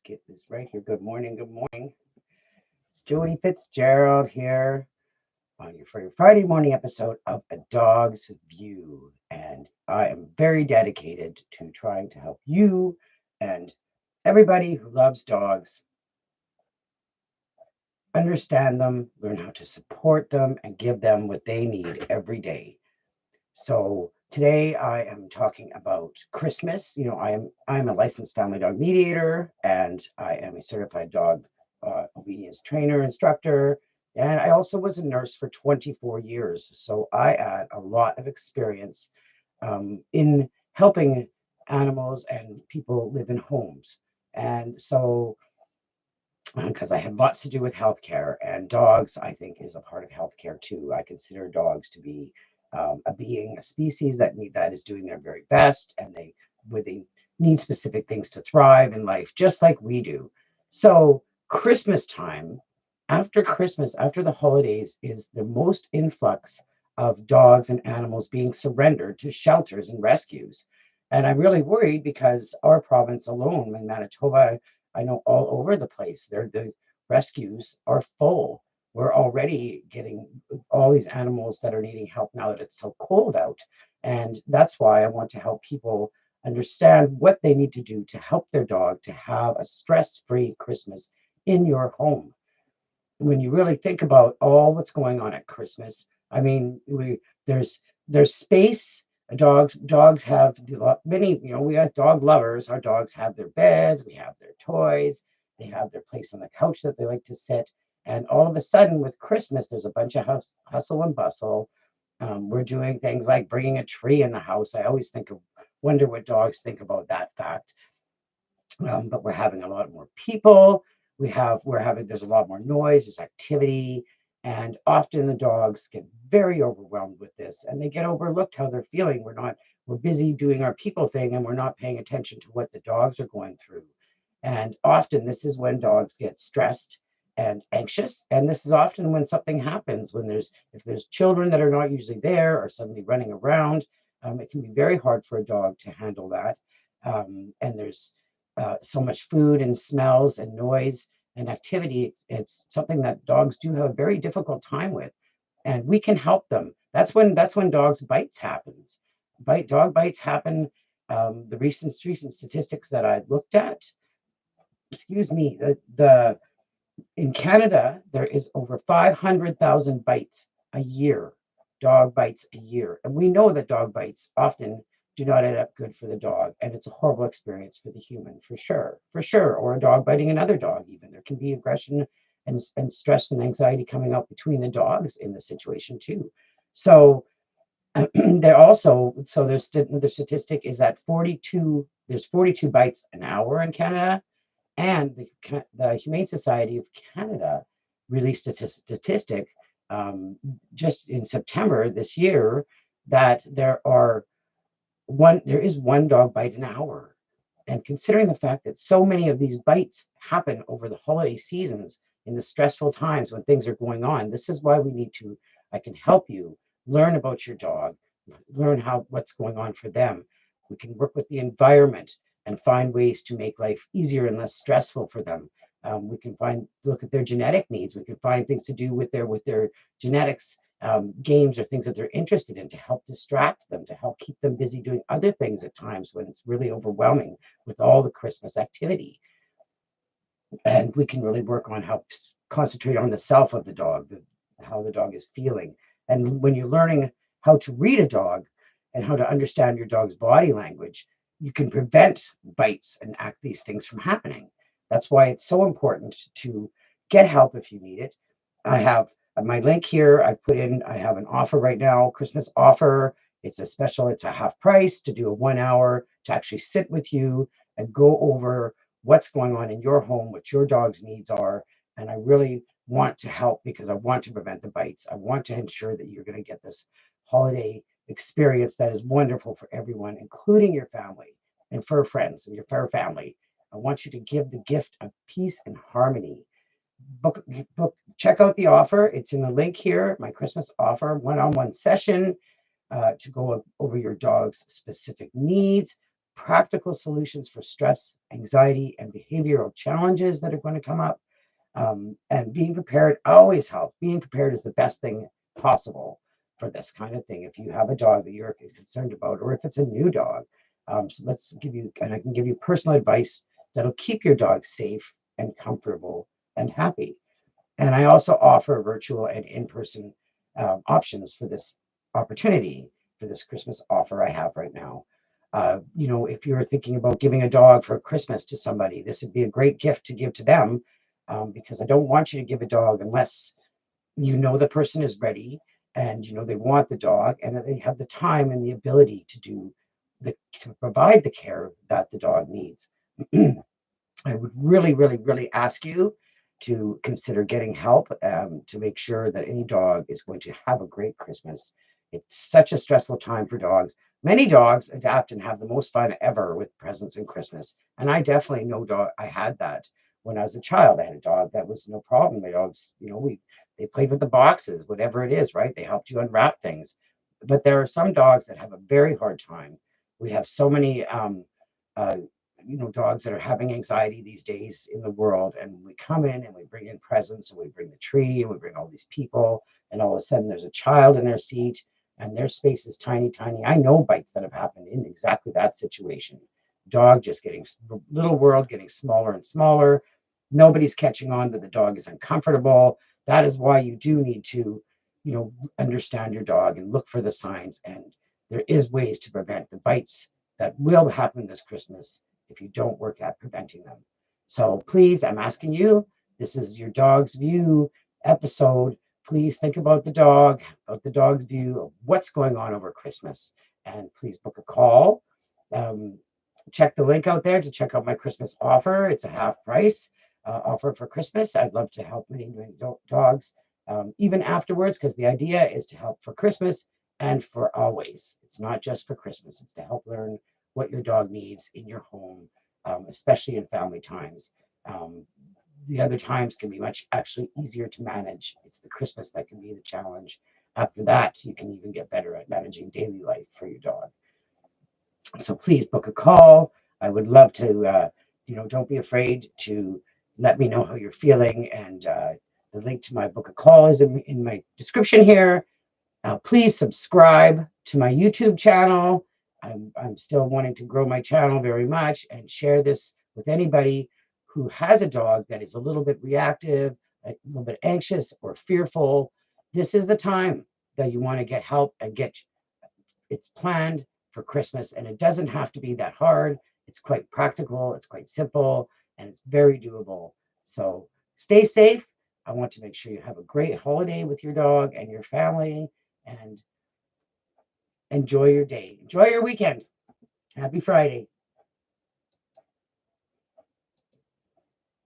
get this right here. Good morning. Good morning. It's Jody Fitzgerald here on your for your Friday morning episode of A Dog's View. And I am very dedicated to trying to help you and everybody who loves dogs understand them, learn how to support them, and give them what they need every day. So today I am talking about Christmas. I'm a licensed family dog mediator, and I am a certified dog obedience trainer instructor, and I also was a nurse for 24 years. So I had a lot of experience in helping animals and people live in homes. And so because I had lots to do with healthcare, and dogs, I think, is a part of healthcare too. I consider dogs to be a species that is doing their very best, and they need specific things to thrive in life, just like we do. So Christmas time, after Christmas, after the holidays, is the most influx of dogs and animals being surrendered to shelters and rescues. And I'm really worried because our province alone in Manitoba, I know all over the place, the rescues are full. We're already getting all these animals that are needing help now that it's so cold out. And that's why I want to help people understand what they need to do to help their dog to have a stress-free Christmas in your home. When you really think about all what's going on at Christmas, I mean, there's space. Dogs have many. We are dog lovers. Our dogs have their beds. We have their toys. They have their place on the couch that they like to sit. And all of a sudden, with Christmas, there's a bunch of hustle and bustle. We're doing things like bringing a tree in the house. I always wonder what dogs think about that fact. But we're having a lot more people. There's a lot more noise, there's activity, and often the dogs get very overwhelmed with this, and they get overlooked how they're feeling. We're busy doing our people thing, and we're not paying attention to what the dogs are going through. And often this is when dogs get stressed and anxious, and this is often when something happens, if there's children that are not usually there or suddenly running around. It can be very hard for a dog to handle that. And there's so much food and smells and noise and activity. It's something that dogs do have a very difficult time with, and we can help them. That's when dogs bites happens. Dog bites happen. The recent statistics that I looked at, excuse me, the in Canada, there is over 500,000 bites a year, dog bites a year. And we know that dog bites often do not end up good for the dog. And it's a horrible experience for the human, for sure. Or a dog biting another dog, even. There can be aggression and stress and anxiety coming out between the dogs in the situation, too. So, the statistic is that there's 42 bites an hour in Canada, and the Humane Society of Canada released a statistic just in September this year that there is one dog bite an hour. And considering the fact that so many of these bites happen over the holiday seasons in the stressful times when things are going on, this is why I can help you learn about your dog, learn what's going on for them. We can work with the environment and find ways to make life easier and less stressful for them. We can look at their genetic needs. We can find things to do with their genetics, games or things that they're interested in to help distract them, to help keep them busy doing other things at times when it's really overwhelming with all the Christmas activity. And we can really work on how concentrate on the self of the dog, how the dog is feeling. And when you're learning how to read a dog and how to understand your dog's body language, you can prevent bites and act these things from happening. That's why it's so important to get help if you need it. I have my link here. I have an offer right now, Christmas offer. It's a half price to do a 1 hour to actually sit with you and go over what's going on in your home, what your dog's needs are. And I really want to help because I want to prevent the bites. I want to ensure that you're going to get this holiday experience that is wonderful for everyone, including your family and fur friends and your fur family. I want you to give the gift of peace and harmony. Check out the offer. It's in the link here, my Christmas offer, one-on-one session to go over your dog's specific needs, practical solutions for stress, anxiety, and behavioral challenges that are going to come up. And being prepared always helps. Being prepared is the best thing possible for this kind of thing. If you have a dog that you're concerned about, or if it's a new dog, so let's give you, and I can give you personal advice that'll keep your dog safe and comfortable and happy. And I also offer virtual and in-person options for this opportunity, for this Christmas offer I have right now. If you're thinking about giving a dog for Christmas to somebody, this would be a great gift to give to them, because I don't want you to give a dog unless you know the person is ready, and they want the dog, and that they have the time and the ability to provide the care that the dog needs. I would really, really, really ask you to consider getting help, to make sure that any dog is going to have a great Christmas. It's such a stressful time for dogs. Many dogs adapt and have the most fun ever with presents and Christmas. And I definitely know dog. I had that when I was a child. I had a dog that was no problem. The dogs, they played with the boxes, whatever it is, right? They helped you unwrap things. But there are some dogs that have a very hard time. We have so many uh, dogs that are having anxiety these days in the world. And we come in and we bring in presents, and we bring the tree, and we bring all these people, and all of a sudden there's a child in their seat, and their space is tiny, tiny. I know bites that have happened in exactly that situation. Dog just getting, little world getting smaller and smaller. Nobody's catching on that the dog is uncomfortable. That is why you do need to, understand your dog and look for the signs. And there is ways to prevent the bites that will happen this Christmas if you don't work at preventing them. So please, I'm asking you, this is your dog's view episode. Please think about the dog's view of what's going on over Christmas. And please book a call. Um, Check the link out there to check out my Christmas offer. It's a half price offer for Christmas. I'd love to help many dogs, even afterwards, because the idea is to help for Christmas and for always. It's not just for Christmas, it's to help learn what your dog needs in your home, especially in family times. Um, the other times can be much actually easier to manage. It's the Christmas that can be the challenge. After that, you can even get better at managing daily life for your dog. So please book a call. I would love to, don't be afraid to let me know how you're feeling. And the link to my book a call is in my description here. Please subscribe to my YouTube channel. I'm still wanting to grow my channel very much, and share this with anybody who has a dog that is a little bit reactive, a little bit anxious or fearful. This is the time that you want to get help and get it's planned for Christmas, and it doesn't have to be that hard. It's quite practical, it's quite simple, and it's very doable. So stay safe. I want to make sure you have a great holiday with your dog and your family, and enjoy your day. Enjoy your weekend. Happy Friday.